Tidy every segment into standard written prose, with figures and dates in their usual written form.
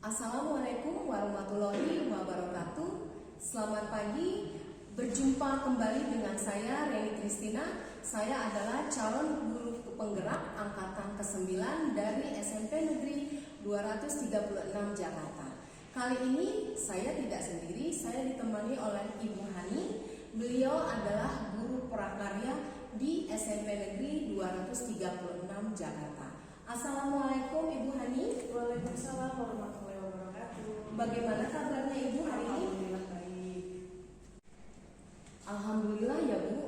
Assalamualaikum warahmatullahi wabarakatuh. Selamat pagi, berjumpa kembali dengan saya Reni Kristina. Saya adalah calon guru penggerak angkatan ke-9 dari SMP Negeri 236 Jakarta. Kali ini saya tidak sendiri, saya ditemani oleh Ibu Hani. Beliau adalah guru prakarya di SMP Negeri 236 Jakarta. Assalamualaikum Ibu Hani. Waalaikumsalam warahmatullahi wabarakatuh. Bagaimana kabarnya Ibu hari ini? Alhamdulillah baik. Alhamdulillah ya Bu.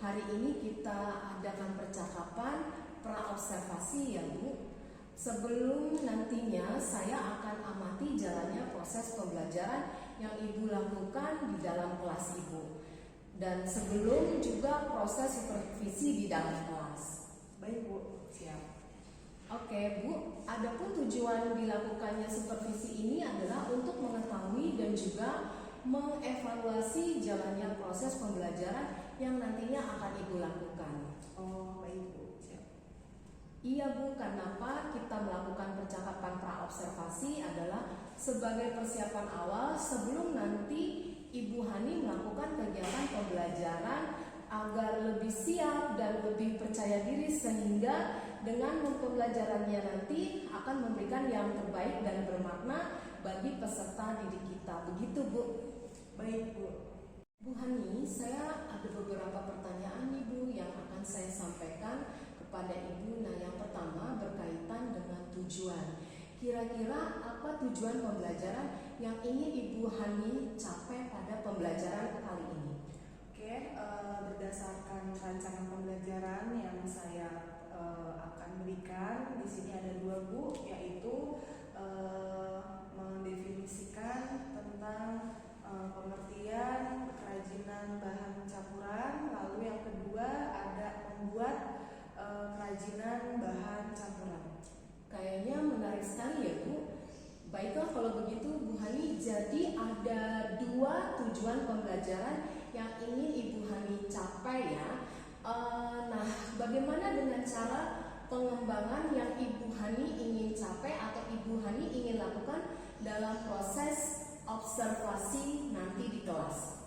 Hari ini kita adakan percakapan praobservasi ya Bu. Sebelum nantinya saya akan amati jalannya proses pembelajaran yang Ibu lakukan di dalam kelas Ibu. Dan sebelum juga proses supervisi di dalam kelas. Baik Bu, siap. Oke Bu, adapun tujuan dilakukannya supervisi ini adalah untuk mengetahui dan juga mengevaluasi jalannya proses pembelajaran yang nantinya akan Ibu lakukan. Oh baik Bu, siap. Iya Bu, kenapa kita melakukan percakapan praobservasi adalah sebagai persiapan awal sebelum nanti Ibu Hani melakukan kegiatan pembelajaran agar lebih siap dan lebih percaya diri sehingga dengan pembelajarannya nanti akan memberikan yang terbaik dan bermakna bagi peserta didik kita. Begitu Bu. Baik Bu. Bu Hani, saya ada beberapa pertanyaan nih Bu yang akan saya sampaikan kepada Ibu. Nah, yang pertama berkaitan dengan tujuan. Kira-kira apa tujuan pembelajaran yang ingin Ibu Hani capai pada pembelajaran kali ini? Oke, berdasarkan rancangan pembelajaran yang saya akan berikan di sini ada dua Bu, yaitu mendefinisikan tentang pengertian kerajinan bahan campuran, lalu yang kedua ada membuat kerajinan bahan campuran. Kayaknya menarik sekali ya Bu. Baiklah kalau begitu Bu Hani, jadi ada dua tujuan pembelajaran yang ingin Ibu Hani capai ya. Nah, bagaimana dengan cara pengembangan yang Ibu Hani ingin capai atau Ibu Hani ingin lakukan dalam proses observasi nanti di kelas?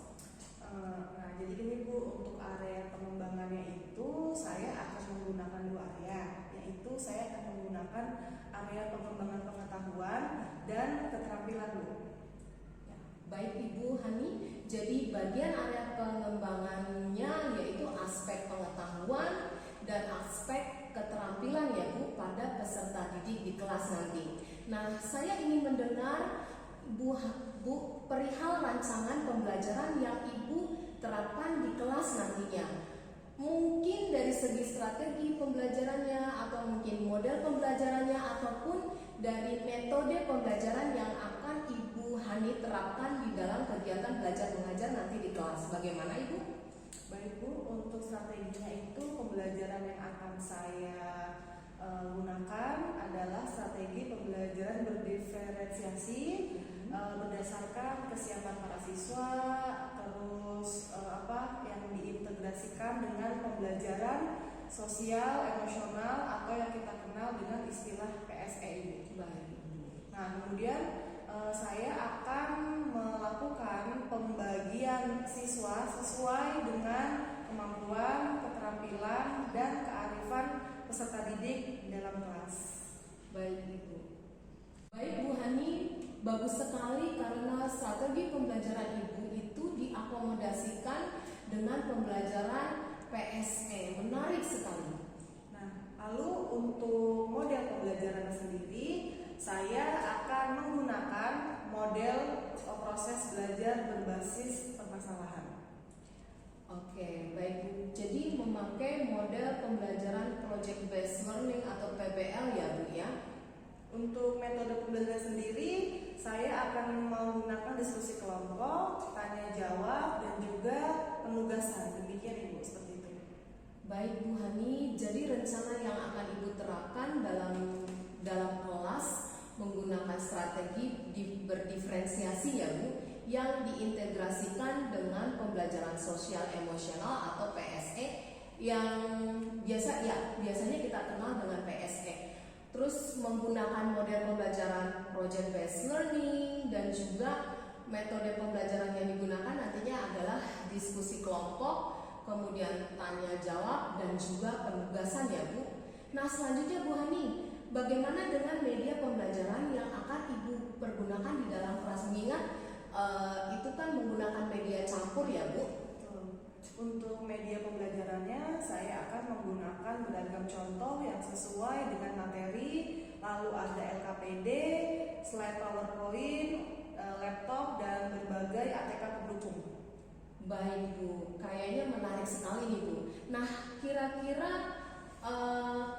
Nah, jadi ini Bu, untuk area pengembangannya itu saya akan menggunakan dua area, yaitu saya akan menggunakan area pengembangan pengetahuan dan keterampilan Bu. Ya, baik Ibu Hani, jadi bagian area pengembangannya yaitu aspek pengetahuan dan aspek keterampilan ya Bu pada peserta didik di kelas nanti. Nah, saya ingin mendengar Bu perihal rancangan pembelajaran yang Ibu terapkan di kelas nantinya. Mungkin dari segi strategi pembelajarannya atau mungkin model pembelajarannya ataupun dari metode pembelajaran yang akan Ibu Hani terapkan di dalam kegiatan belajar mengajar nanti di kelas. Bagaimana Ibu? Baik Bu, untuk strateginya itu pembelajaran yang akan saya gunakan adalah strategi pembelajaran berdiferensiasi berdasarkan kesiapan para siswa, terus yang diintegrasikan dengan pembelajaran sosial emosional atau yang kita kenal dengan istilah PSE ini. Nah, kemudian saya akan melakukan pembagian siswa sesuai dengan kemampuan, keterampilan, dan kearifan peserta didik dalam kelas. Baik Ibu. Baik Bu Hani, bagus sekali karena strategi pembelajaran Ibu itu diakomodasikan dengan pembelajaran PSE. Menarik sekali. Nah, lalu untuk model pembelajaran sendiri, saya akan menggunakan model proses belajar berbasis permasalahan. Oke, baik Bu. Jadi memakai model pembelajaran project based learning atau PBL ya Bu ya. Untuk metode pembelajaran sendiri, saya akan menggunakan diskusi kelompok, tanya jawab, dan juga penugasan. Demikian Ibu, seperti itu. Baik Bu Hani, jadi rencana yang akan Ibu terapkan dalam kelas menggunakan strategi berdiferensiasi ya Bu, yang diintegrasikan dengan pembelajaran sosial emosional atau PSE yang biasanya kita kenal dengan PSE. terus menggunakan model pembelajaran project based learning, dan juga metode pembelajaran yang digunakan nantinya adalah diskusi kelompok, kemudian tanya jawab, dan juga penugasan ya Bu. Nah selanjutnya Bu Hani, bagaimana dengan media pembelajaran yang akan Ibu pergunakan di dalam kelas? Mengingat itu kan menggunakan media campur ya Bu. Untuk media pembelajarannya, saya akan menggunakan beragam contoh yang sesuai dengan materi, lalu ada LKPD, slide PowerPoint, laptop, dan berbagai ATK pendukung. Baik Bu, kayaknya menarik sekali nih Bu. Nah kira-kira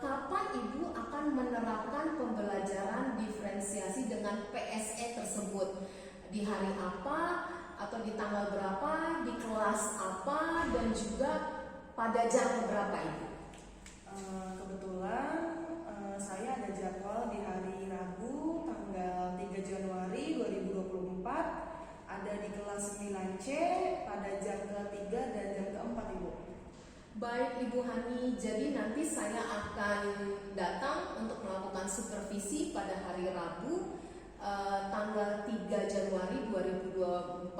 kapan Ibu akan menerapkan pembelajaran diferensiasi dengan PSE tersebut? Di hari apa? Atau di tanggal berapa, di kelas apa, dan juga pada jam berapa Ibu? Kebetulan saya ada jadwal di hari Rabu tanggal 3 Januari 2024, ada di kelas 9C pada jam ke-3 dan jam ke-4 Ibu. Baik Ibu Hani, jadi nanti saya akan datang untuk melakukan supervisi pada hari Rabu tanggal 3 Januari 2024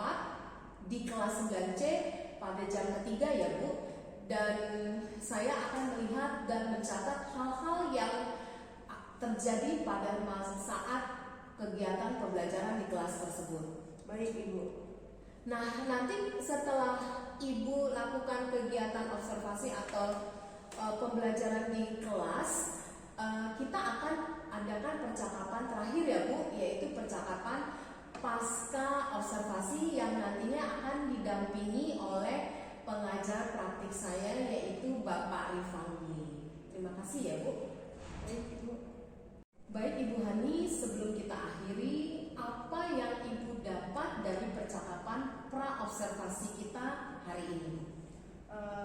di kelas 9C pada jam ketiga ya Bu. Dan saya akan melihat dan mencatat hal-hal yang terjadi pada saat kegiatan pembelajaran di kelas tersebut. Baik Ibu. Nah nanti setelah Ibu lakukan kegiatan observasi atau pembelajaran di kelas, kita akan adakan percakapan terakhir ya Bu, yaitu percakapan pasca observasi yang nantinya akan didampingi oleh pengajar praktik saya, yaitu Bapak Rifandi. Terima kasih ya Bu. Baik Ibu. Baik Ibu Hani, sebelum kita akhiri, apa yang Ibu dapat dari percakapan pra-observasi kita hari ini?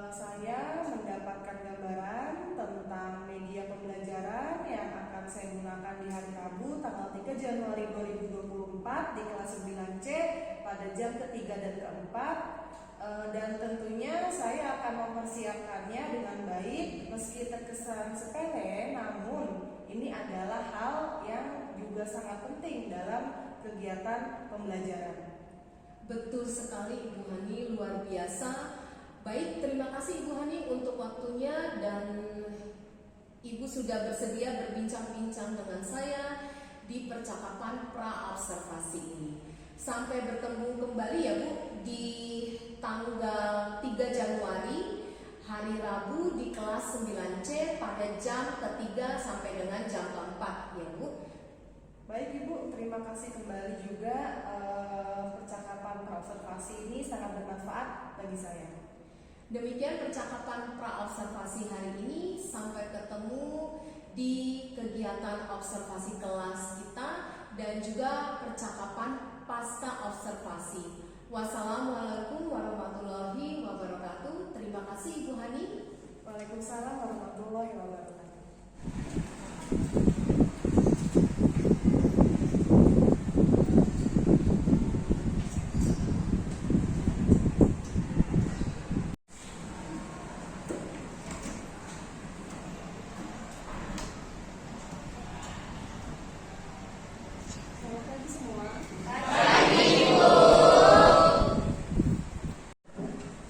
Saya mendapatkan gambaran tentang media pembelajaran yang akan saya gunakan di hari Rabu tanggal 3 Januari 2024 di kelas 9C pada jam ketiga dan keempat. Dan tentunya saya akan mempersiapkannya dengan baik, meski terkesan sepele, namun ini adalah hal yang juga sangat penting dalam kegiatan pembelajaran. Betul sekali Ibu Hani, luar biasa. Baik, terima kasih Ibu Hani untuk waktunya, dan Ibu sudah bersedia berbincang-bincang dengan saya di percakapan pra-observasi ini. Sampai bertemu kembali ya Bu di tanggal 3 Januari hari Rabu di kelas 9C pada jam ketiga sampai dengan jam keempat ya Bu. Baik Ibu, terima kasih kembali juga. Percakapan pra-observasi ini sangat bermanfaat bagi saya. Demikian percakapan pra-observasi hari ini. Sampai ketemu di kegiatan observasi kelas kita dan juga percakapan pasca observasi. Wassalamualaikum warahmatullahi wabarakatuh. Terima kasih Ibu Hani. Waalaikumsalam warahmatullahi wabarakatuh. Selamat pagi semua.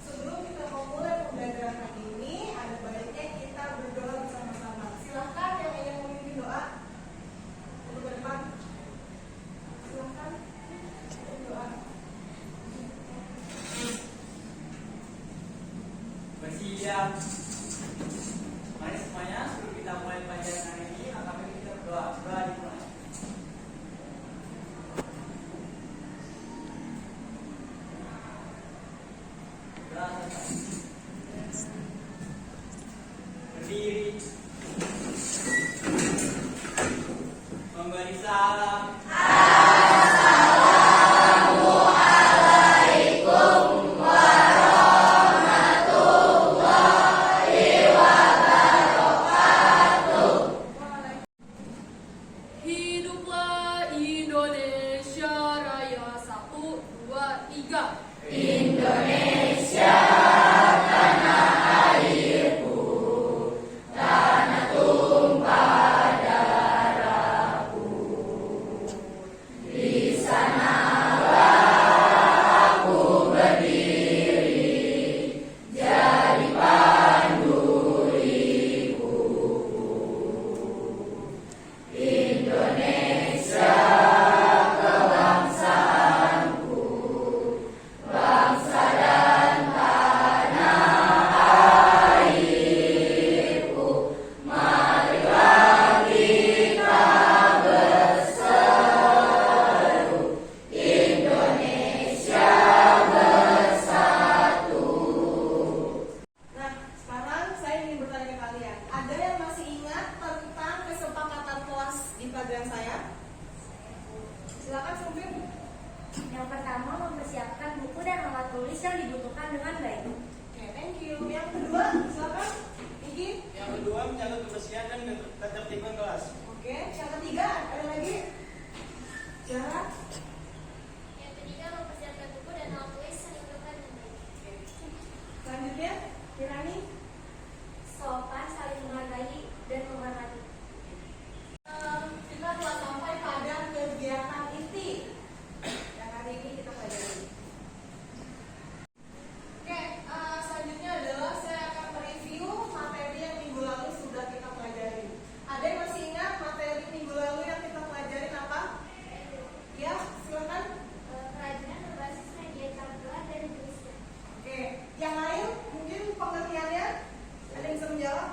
Sebelum kita memulai pembelajaran hari ini, ada baiknya kita berdoa bersama-sama. Silahkan yang ingin memimpin doa untuk ke depan. Silahkan berdoa. Bersiap. Mari semuanya, sebelum kita mulai pelajaran hari ini, maka kita berdoa. Doa dimulai. Doa selesai. Berdiri. Memberi salam. Kirani, sopan, saling menghargai, dan menghormati. Kita telah sampai pada kegiatan inti yang hari ini kita pelajari. Oke, selanjutnya adalah saya akan mereview materi yang minggu lalu sudah kita pelajari. Ada yang masih ingat materi minggu lalu yang kita pelajarin apa? Ya, silakan. Kerajinan berbasis media campuran dan industri. Oke, yang lain mungkin pengertiannya ada yang bisa menjawab?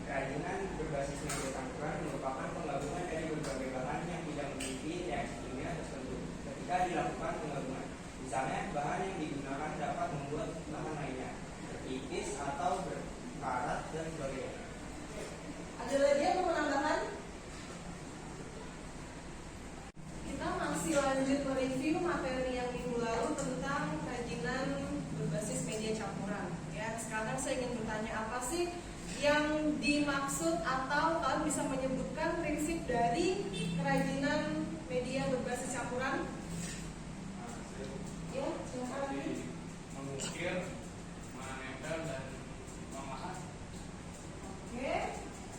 Kerajinan berbasis media campuran merupakan penggabungan dari berbagai bahan yang tidak memiliki reaksi kimia tertentu ketika dilakukan penggabungan. Misalnya, bahan yang digunakan dapat membuat bahan lainnya bertipis atau berkarat dan sebagainya. Ada lagi yang mau menambahkan? Kita masih lanjut mereview materi yang minggu lalu tentang kerajinan berbasis media campuran. Ya, sekarang saya ingin bertanya apa sih yang dimaksud atau kalian bisa menyebutkan prinsip dari kerajinan media berbasis campuran? Ya, silakan. Mengukir, menempel, dan memahat. Oke,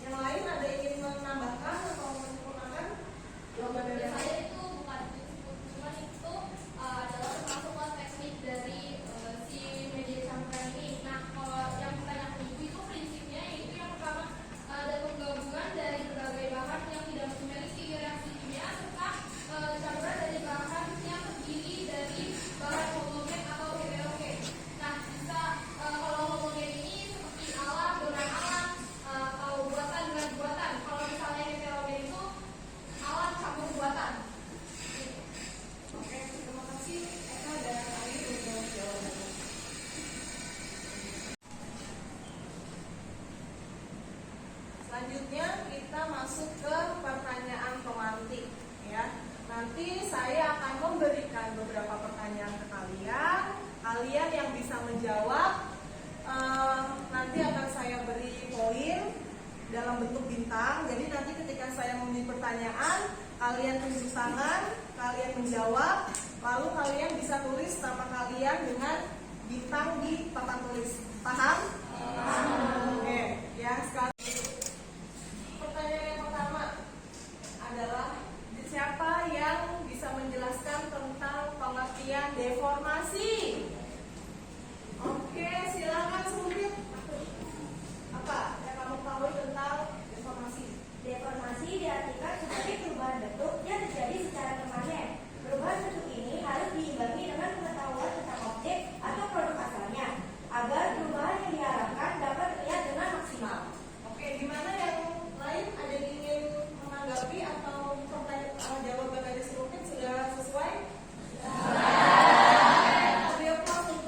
yang lain ada yang ingin menambahkan atau menyempurnakan? Jawaban Saya itu bukan disebut, cuma itu adalah termasuk teknik dari si media campuran ini. Nah, kalau yang ditanyakan ibu itu prinsipnya yaitu yang pertama ada penggabungan dari berbagai bahan yang tidak memiliki reaksi kimia serta campuran dari bahan yang terdiri dari bahan homogen atau heterogen. Nah, bisa kalau homogen ini seperti alam dengan alam, kalau buatan dengan buatan. Kalau misalnya heterogen itu alat campur buatan. Oke, terima kasih Eka dan Ayu untuk jawabannya. Selanjutnya kita masuk ke pertanyaan pemantik ya. Nanti saya akan memberikan beberapa pertanyaan ke kalian. Kalian yang bisa menjawab nanti akan saya beri poin dalam bentuk bintang. Jadi nanti ketika saya memberi pertanyaan, kalian tunjuk tangan, kalian menjawab, lalu kalian bisa tulis nama kalian dengan bintang di papan tulis. Paham? Oke, ya sekarang pertanyaan yang pertama adalah siapa yang bisa menjelaskan tentang pengertian deformasi? Oke, silakan Sumpit. Apa yang kamu tahu tentang deformasi? Deformasi diartikan sebagai perubahan bentuk yang terjadi secara permanen. Perubahan bentuk ini harus diimbangi dengan pengetahuan tentang objek atau produk asalnya, agar perubahan yang diharapkan dapat terlihat dengan maksimal. Oke, gimana yang lain? Ada yang ingin menanggapi atau jawaban dari Sumpit sudah sesuai? Tapi apa untuk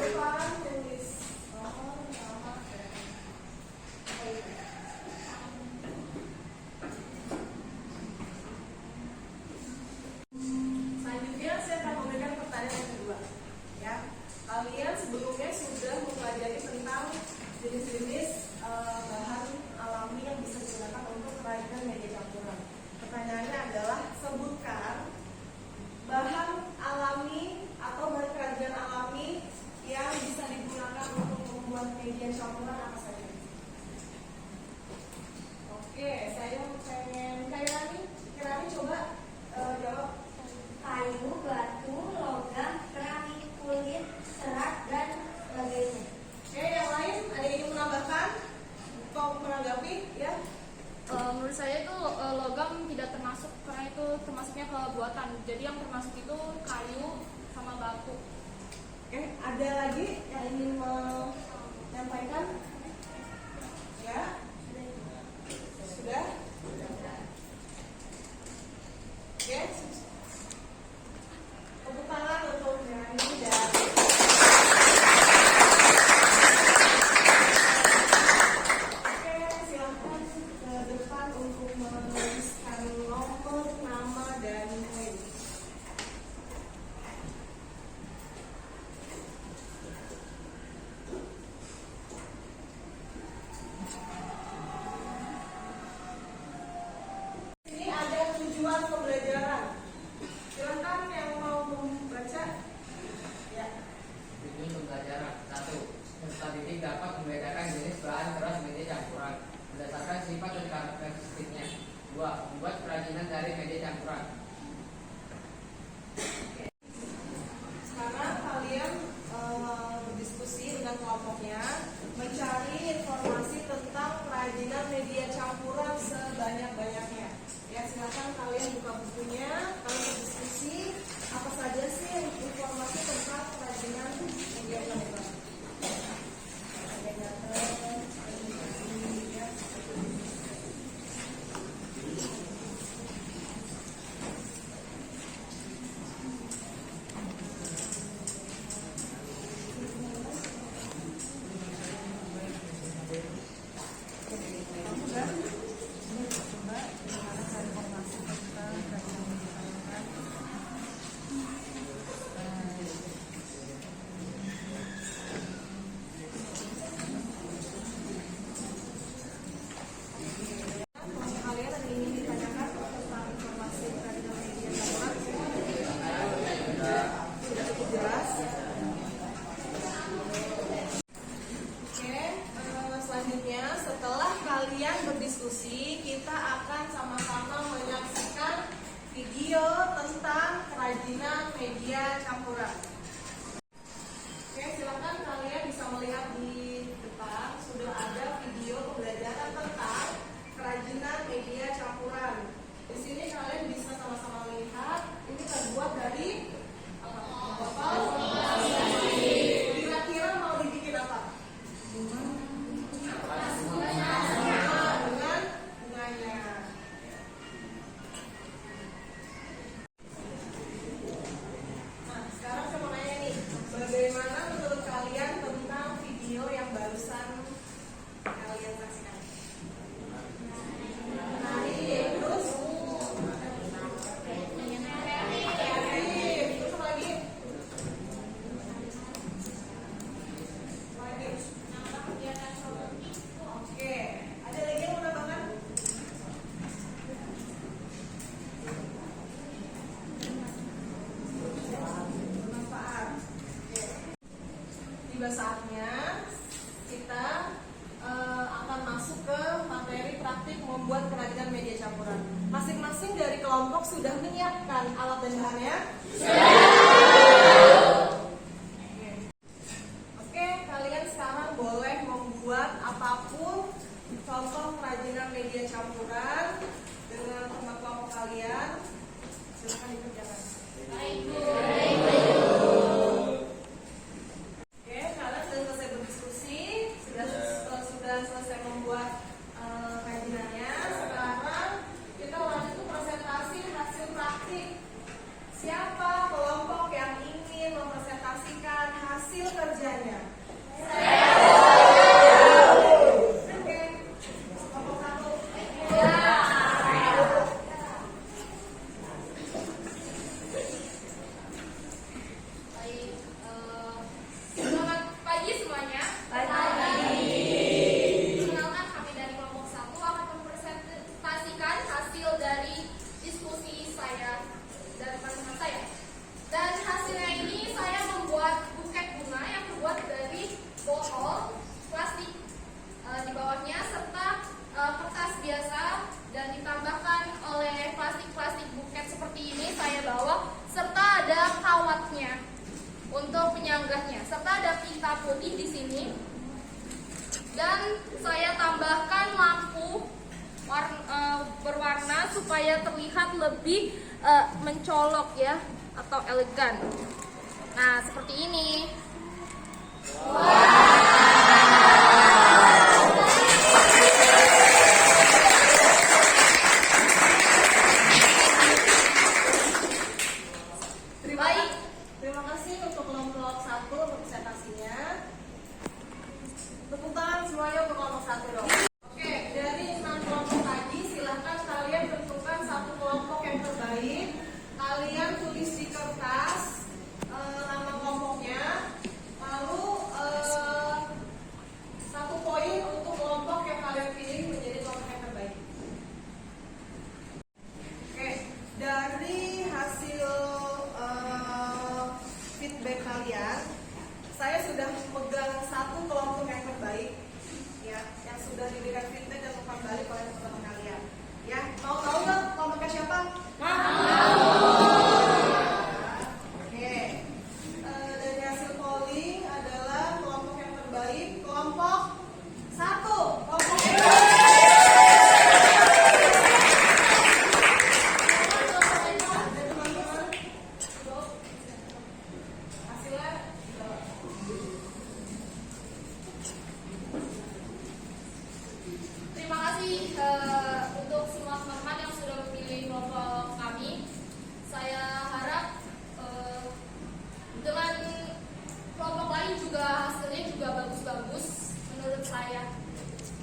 depan tulis nomor nama dan poin. Selanjutnya saya akan memberikan pertanyaan yang kedua. Ya, kalian sebelumnya sudah mempelajari tentang jenis-jenis bahan alami yang bisa digunakan untuk kerajinan media campuran. Pertanyaannya adalah sebutkan bahan alami atau bahan kerajinan alami yang bisa digunakan untuk membuat media campuran apa saja. Oke, saya pengen Kirani coba jawab. Kayu, batu, logam, keramik, kulit, serat, dan sebagainya. Oke, yang lain ada yang ingin menambahkan? Kau menanggapi ya? Menurut saya itu logam tidak termasuk karena itu termasuknya ke buatan. Jadi yang termasuk itu kayu sama batu. Oke, ada lagi yang ingin menyampaikan? Ya? Sudah? Oke, tepuk tangan untuk Kirani dan oke, silahkan ke depan untuk menuliskan nomor, nama, dan poin. media campuran. Oke, silakan kalian bisa melihat di depan sudah ada video pembelajaran tentang kerajinan media campuran. Di sini kalian bisa sama-sama lihat ini terbuat dari apa? Kira-kira mau dibikin apa? Dengan bunganya. Nah, sekarang saya mau nanya nih, bagaimana menurut kalian tentang video yang barusan kalian saksikan? Menarik, terus kreatif, terus apa lagi? Oke, ada lagi yang mau tambahkan? Bermanfaat. Oke. Tiba saatnya kita akan masuk ke materi praktik membuat kerajinan media campuran. Masing-masing dari kelompok sudah menyiapkan alat dan bahannya? Oke, kalian sekarang boleh membuat apapun contoh kerajinan media campuran dengan teman kelompok kalian. Silakan dikerjakan. Oke, kalian sudah selesai berdiskusi, sudah selesai membuat kerajinannya. Sekarang kita lanjut ke presentasi hasil praktik. Siapa kelompok yang ingin mempresentasikan hasil kerjanya? Oke, kelompok satu. Baik, selamat pagi semuanya. Perkenalkan, kami dari kelompok 1 akan mempresentasikan hasil dari diskusi saya dan teman-teman saya. Dan hasilnya ini saya membuat buket bunga yang terbuat dari bohol, plastik di bawahnya serta kertas biasa dan ditambahkan oleh plastik buket seperti ini saya bawa serta ada kawatnya untuk penyanggahnya serta ada pita putih di sini dan saya tambahkan lampu berwarna supaya terlihat lebih mencolok ya atau elegan. Nah, seperti ini. Terima kasih untuk kelompok 1 untuk presentasinya. Tepuk tangan semuanya untuk kelompok 1 dong. Oke, dari 6 kelompok tadi silahkan kalian tentukan satu kelompok yang terbaik. Kalian tulis di kertas nama kelompoknya. Lalu satu poin untuk kelompok yang kalian pilih menjadi kelompok yang terbaik. Oke, dari hasil feedback kalian, saya sudah memegang satu kelompok yang terbaik, ya, yang sudah diberikan feedback dan umpan balik oleh teman-teman kalian. Ya, mau tahu nggak kelompoknya siapa? Oke, dari hasil polling adalah kelompok yang terbaik kelompok 1. Kelompok Terima kasih untuk semua teman-teman yang sudah memilih kelompok kami. Saya harap dengan kelompok lain juga hasilnya juga bagus-bagus menurut saya.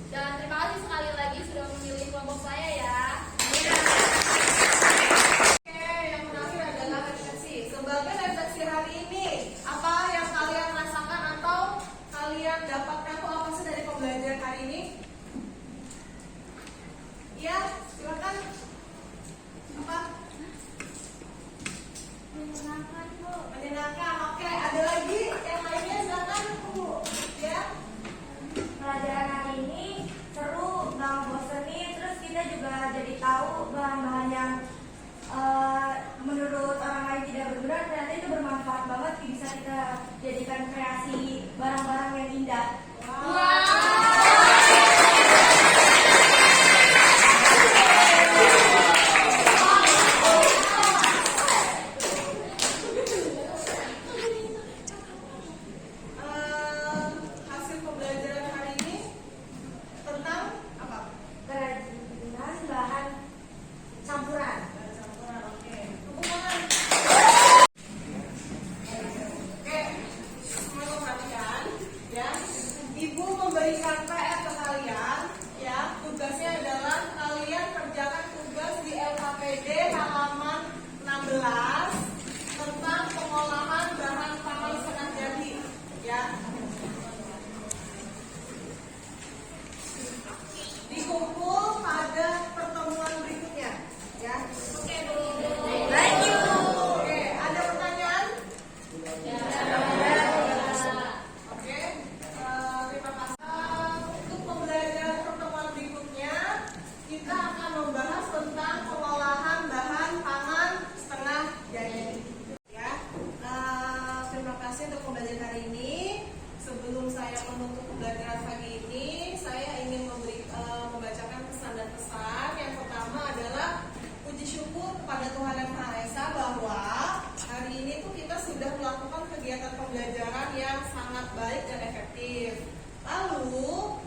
Dan terima kasih sekali lagi sudah memilih kelompok saya ya. Oke, yang terakhir adalah refleksi. Sebagai refleksi hari ini, apa yang kalian rasakan atau kalian dapatkan tuh apa sih dari pembelajaran hari ini? Ya, silakan. Apa? Menyenangkan, Bu. Menyenangkan. Oke, ada lagi yang lainnya silakan, Bu. Ya. Pelajaran hari ini seru, nggak bosenin, terus kita juga jadi tahu bahan-bahan yang menurut orang lain tidak berguna ternyata kita jadikan kreasi barang-barang yang indah. Hasil pembelajaran hari ini tentang apa? Kerajinan bahan campuran. Campuran, oke. Tepuk tangan. Oke, semuanya perhatikan ya. Ibu memberikan PR ke kalian ya. Tugasnya adalah kalian kerjakan tugas di LKPD halaman 16 tentang pengolahan bahan pangan setengah jadi ya. Dikumpul pada pertemuan berikutnya ya. Oke, Thank you. Oke, ada pertanyaan? Oke, terima kasih. Untuk pembelajaran pertemuan berikutnya, kita akan membahas tentang pengolahan bahan pangan setengah jadi. Ya, terima kasih untuk pembelajaran hari ini. Sebelum saya menutup pembelajaran pagi ini, saya ingin membacakan pesan dan pesan. Yang pertama adalah puji syukur kepada Tuhan Yang Maha Esa bahwa hari ini tuh kita sudah melakukan kegiatan pembelajaran yang sangat baik dan efektif. Lalu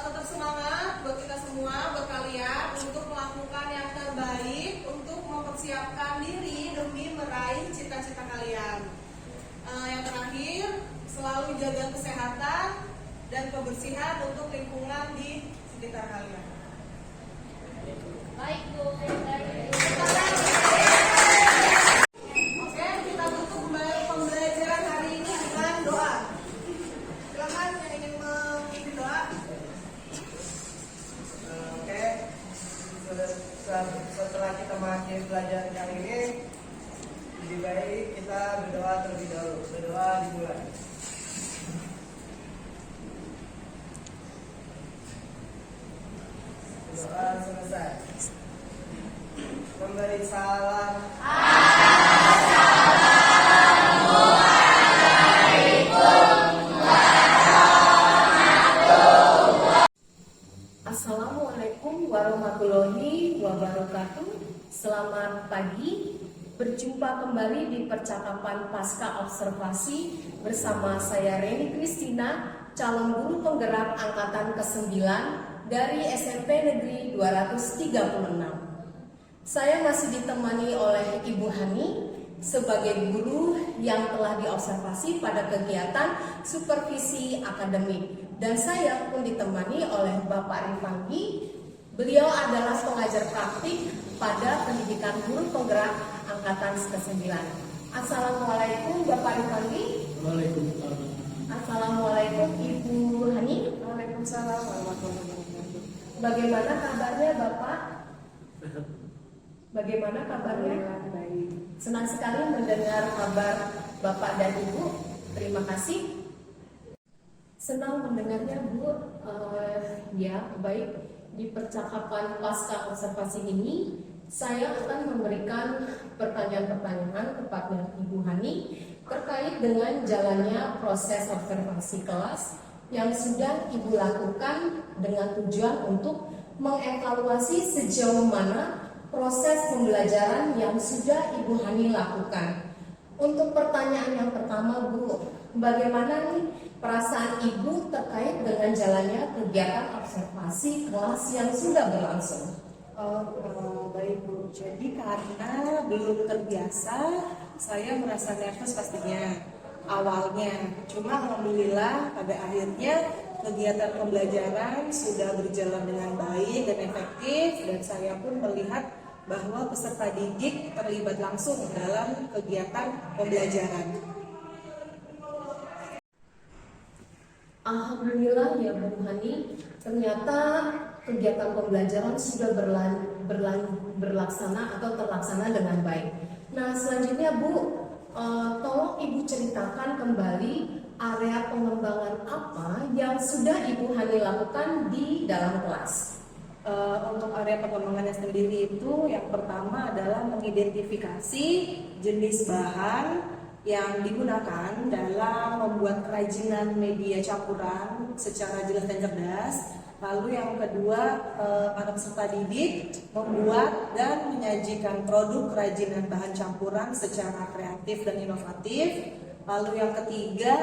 tetap semangat buat kita semua, buat kalian untuk melakukan yang terbaik untuk mempersiapkan diri demi meraih cita-cita kalian. Yang terakhir, selalu jaga kesehatan dan kebersihan untuk lingkungan di sekitar kalian. Baik, Bu. Oke, kita tutup pembelajaran hari ini dengan doa. Silakan yang ingin memimpin doa. Oke, setelah kita mengakhiri pelajaran kali ini, lebih baik kita berdoa terlebih dahulu. Berdoa dimulai. Doa selesai. Memberi salam. Assalamualaikum warahmatullahi wabarakatuh. Selamat pagi. Berjumpa kembali di percakapan pasca observasi bersama saya Reni Kristina, calon guru penggerak angkatan ke-9 dari SMP Negeri 236. Saya masih ditemani oleh Ibu Hani sebagai guru yang telah diobservasi pada kegiatan supervisi akademik, dan saya pun ditemani oleh Bapak Rifandi. Beliau adalah pengajar praktik pada pendidikan guru penggerak angkatan ke-9. Assalamualaikum Bapak Rifandi. Waalaikumsalam. Assalamualaikum Ibu Hani. Waalaikumsalam warahmatullahi wabarakatuh. Bagaimana kabarnya Bapak? Bagaimana kabarnya? Baik. Senang sekali mendengar kabar Bapak dan Ibu. Terima kasih. Senang mendengarnya Bu. Ya, baik. Di percakapan pasca observasi ini, saya akan memberikan pertanyaan-pertanyaan kepada Ibu Hani terkait dengan jalannya proses observasi kelas yang sudah Ibu lakukan dengan tujuan untuk mengevaluasi sejauh mana proses pembelajaran yang sudah Ibu Hani lakukan. Untuk pertanyaan yang pertama, Bu, bagaimana nih perasaan Ibu terkait dengan jalannya kegiatan observasi kelas yang sudah berlangsung? Baik Bu, jadi karena belum terbiasa, saya merasa nervous pastinya awalnya. Cuma alhamdulillah pada akhirnya kegiatan pembelajaran sudah berjalan dengan baik dan efektif, dan saya pun melihat bahwa peserta didik terlibat langsung dalam kegiatan pembelajaran. Alhamdulillah ya Bu Hani, ternyata kegiatan pembelajaran sudah berlaksana atau terlaksana dengan baik. Nah selanjutnya Bu, tolong Ibu ceritakan kembali area pengembangan apa yang sudah Ibu Hani lakukan di dalam kelas. Untuk area pengembangannya sendiri itu yang pertama adalah mengidentifikasi jenis bahan, yang digunakan dalam membuat kerajinan media campuran secara jelas dan cerdas. Lalu yang kedua, para peserta didik membuat dan menyajikan produk kerajinan bahan campuran secara kreatif dan inovatif. Lalu yang ketiga,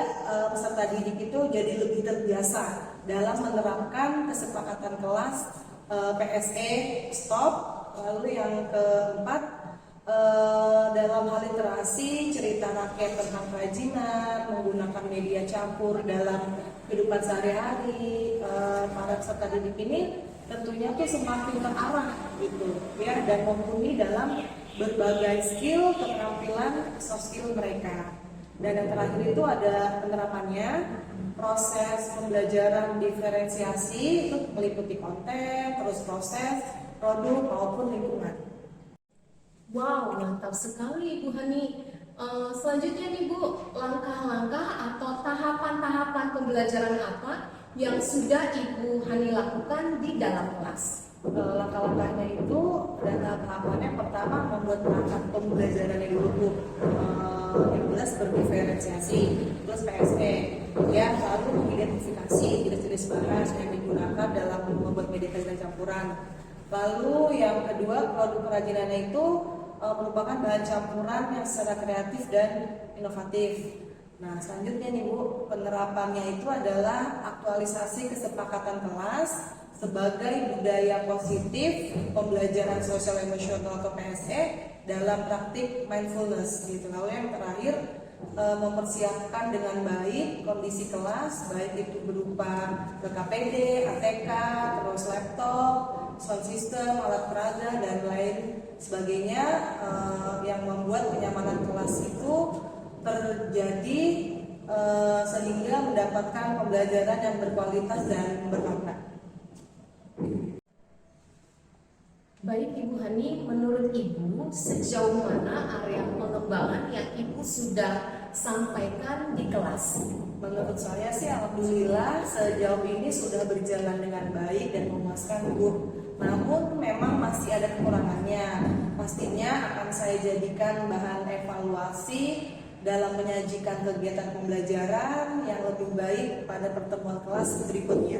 peserta didik itu jadi lebih terbiasa dalam menerapkan kesepakatan kelas PSE stop. Lalu yang keempat, dalam hal literasi, cerita rakyat tentang kerajinan, menggunakan media campur dalam kehidupan sehari-hari, para peserta didik ini tentunya tuh semakin terarah gitu ya, dan mumpuni dalam berbagai skill, keterampilan, soft skill mereka. Dan yang terakhir itu ada penerapannya, proses pembelajaran diferensiasi itu meliputi konten, terus proses, produk maupun lingkungan. Wow, mantap sekali Bu Hani. Selanjutnya nih Bu, langkah-langkah atau tahapan-tahapan pembelajaran apa yang sudah Ibu Hani lakukan di dalam kelas? Langkah-langkahnya itu dan tahapannya pertama membuat perangkat pembelajaran yang dulu yang jelas berdiferensiasi, terus PSE ya, lalu mengidentifikasi jenis-jenis bahan yang digunakan dalam membuat media kerajinan campuran. Lalu yang kedua, produk kerajinannya itu merupakan bahan campuran yang secara kreatif dan inovatif. Nah, selanjutnya nih Bu, penerapannya itu adalah aktualisasi kesepakatan kelas sebagai budaya positif pembelajaran sosial emosional atau PSE dalam praktik mindfulness gitu. Lalu yang terakhir, mempersiapkan dengan baik kondisi kelas, baik itu berupa BKPD, ATK, terus laptop, sound system, alat peraga dan lain sebagainya, yang membuat kenyamanan kelas itu terjadi sehingga mendapatkan pembelajaran yang berkualitas dan bermakna. Baik Ibu Hani, menurut Ibu sejauh mana area pengembangan yang Ibu sudah sampaikan di kelas? Menurut saya sih alhamdulillah sejauh ini sudah berjalan dengan baik dan memuaskan Bu. Namun memang masih ada kekurangannya. Pastinya akan saya jadikan bahan evaluasi dalam menyajikan kegiatan pembelajaran yang lebih baik pada pertemuan kelas berikutnya.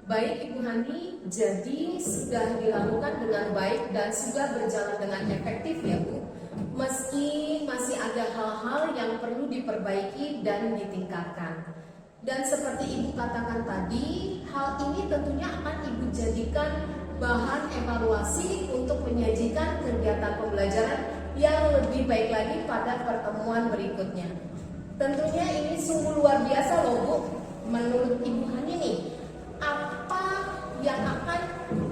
Baik Ibu Hani, jadi sudah dilakukan dengan baik dan sudah berjalan dengan efektif ya Bu. Meski masih ada hal-hal yang perlu diperbaiki dan ditingkatkan. Dan seperti Ibu katakan tadi, hal ini tentunya akan Ibu jadikan bahan evaluasi untuk menyajikan kegiatan pembelajaran yang lebih baik lagi pada pertemuan berikutnya. Tentunya ini sungguh luar biasa loh Bu. Menurut Ibu Hani nih, apa yang akan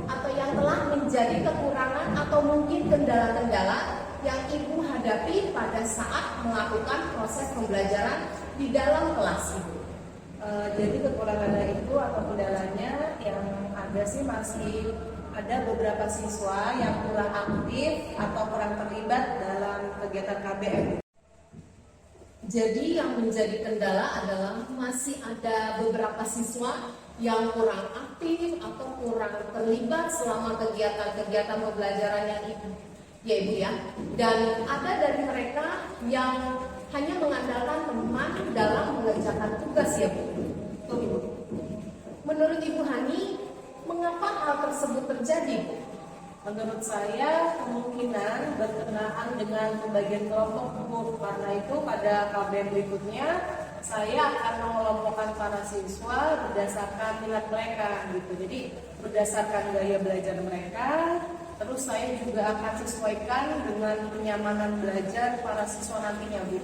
atau yang telah menjadi kekurangan atau mungkin kendala-kendala yang Ibu hadapi pada saat melakukan proses pembelajaran di dalam kelas Ibu? Jadi kekurangannya itu atau kendalanya yang ada sih masih ada beberapa siswa yang kurang aktif atau kurang terlibat dalam kegiatan KBM. Jadi yang menjadi kendala adalah masih ada beberapa siswa yang kurang aktif atau kurang terlibat selama kegiatan-kegiatan pembelajaran yang itu, ya Ibu ya. Dan ada dari mereka yang hanya mengandalkan teman dalam mengerjakan tugas ya Bu. Tuh, Ibu. Menurut Ibu Hani, mengapa hal tersebut terjadi Bu? Menurut saya kemungkinan berkenaan dengan pembagian kelompok Bu. Karena itu pada KBM berikutnya saya akan mengelompokkan para siswa berdasarkan minat mereka gitu. Jadi berdasarkan gaya belajar mereka, terus saya juga akan sesuaikan dengan kenyamanan belajar para siswa nantinya Bu.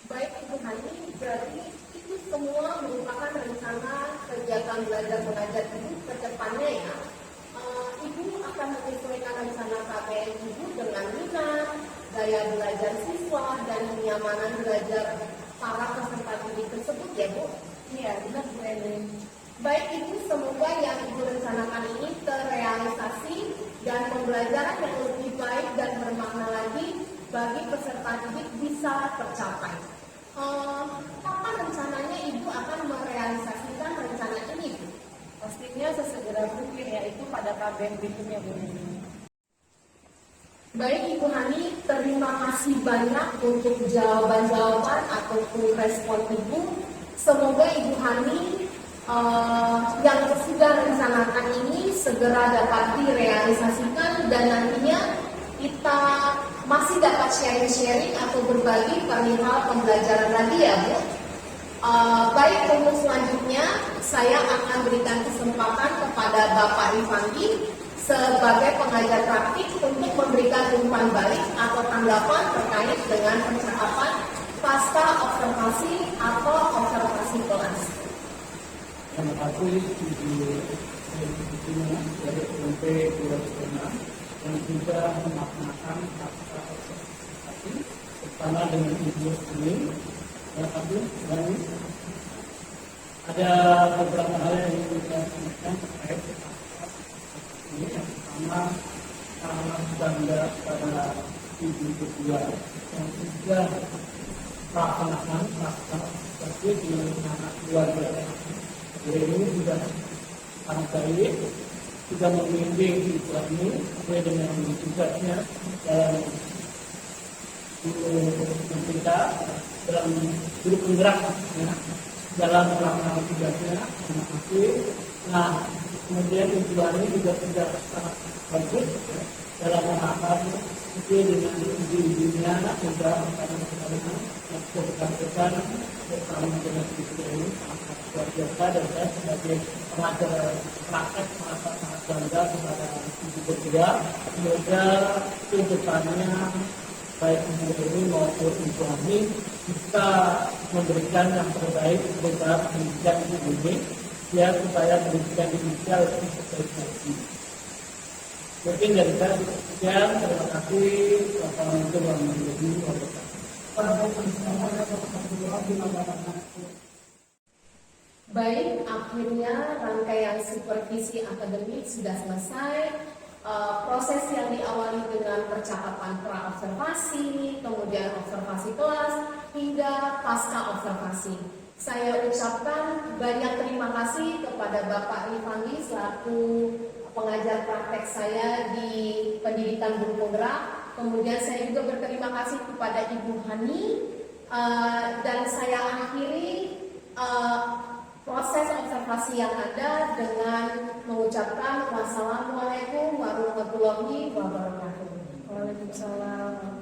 Baik Ibu Hani, berarti itu semua merupakan rencana kegiatan belajar mengajar Ibu ke depannya ya. Ibu akan menyesuaikan rencana KBM Ibu dengan minat, gaya belajar siswa, dan kenyamanan belajar para peserta didik tersebut ya Bu? Iya, benar Bu Eni. Baik Ibu, semoga yang Ibu rencanakan ini terrealisasi dan pembelajaran yang lebih baik dan bermakna lagi bagi peserta didik bisa tercapai. Kapan rencananya Ibu akan merealisasikan rencana ini Bu? Pastinya sesegera mungkin, yaitu pada KBM berikutnya Bu Eni. Baik Ibu Hani, terima kasih banyak untuk jawaban-jawaban ataupun respon Ibu. Semoga Ibu Hani yang sudah rencanakan ini segera dapat direalisasikan dan nantinya kita masih dapat sharing-sharing atau berbagi perihal pembelajaran lagi ya Bu. Baik, untuk selanjutnya saya akan berikan kesempatan kepada Bapak Rifandi sebagai pengajar praktik untuk memberikan umpan balik atau tanggapan terkait dengan percakapan pasca observasi atau observasi kelas. Terima kasih Ibu dari SMP 2006 yang juga memaknakan pasca observasi bersama dengan Ibu ini. Dan ada beberapa hal yang ingin saya sampaikan terkait ini. Yang pertama, sangat bangga pada Ibu kedua yang sudah melaksanakan pasca observasi dengan sangat luar biasa. Jadi ini sudah sangat baik, sudah membimbing Ibu ini sesuai dengan tugasnya dalam kita dalam duduk penggerak ya, dalam melaksanakan tugasnya. Terima kasih. Nah, kemudian Ibu ini juga sudah sangat bagus ya, dalam melakukan sesuai dengan ibu-ibunya juga karena yang berkaitan bersama dengan Ibu ini sangat luar biasa, dan saya sebagai pengajar praktek merasa sangat bangga kepada Ibu kedua. Semoga kedepannya baik Ibu ini maupun Ibu Ani bisa memberikan yang terbaik berupa pendidikan Ibu ini ya, supaya pendidikan Indonesia lebih baik lagi. Mungkin dari saya sekian, terima kasih. Wassalamualaikum warahmatullahi wabarakatuh. Baik, akhirnya rangkaian supervisi akademik sudah selesai. Proses yang diawali dengan percakapan pra-observasi, kemudian observasi kelas, hingga pasca observasi. Saya ucapkan banyak terima kasih kepada Bapak Rifandi selaku pengajar praktek saya di pendidikan guru penggerak. Kemudian saya juga berterima kasih kepada Ibu Hani, dan saya akhiri proses observasi yang ada dengan mengucapkan wassalamualaikum warahmatullahi wabarakatuh. Waalaikumsalam.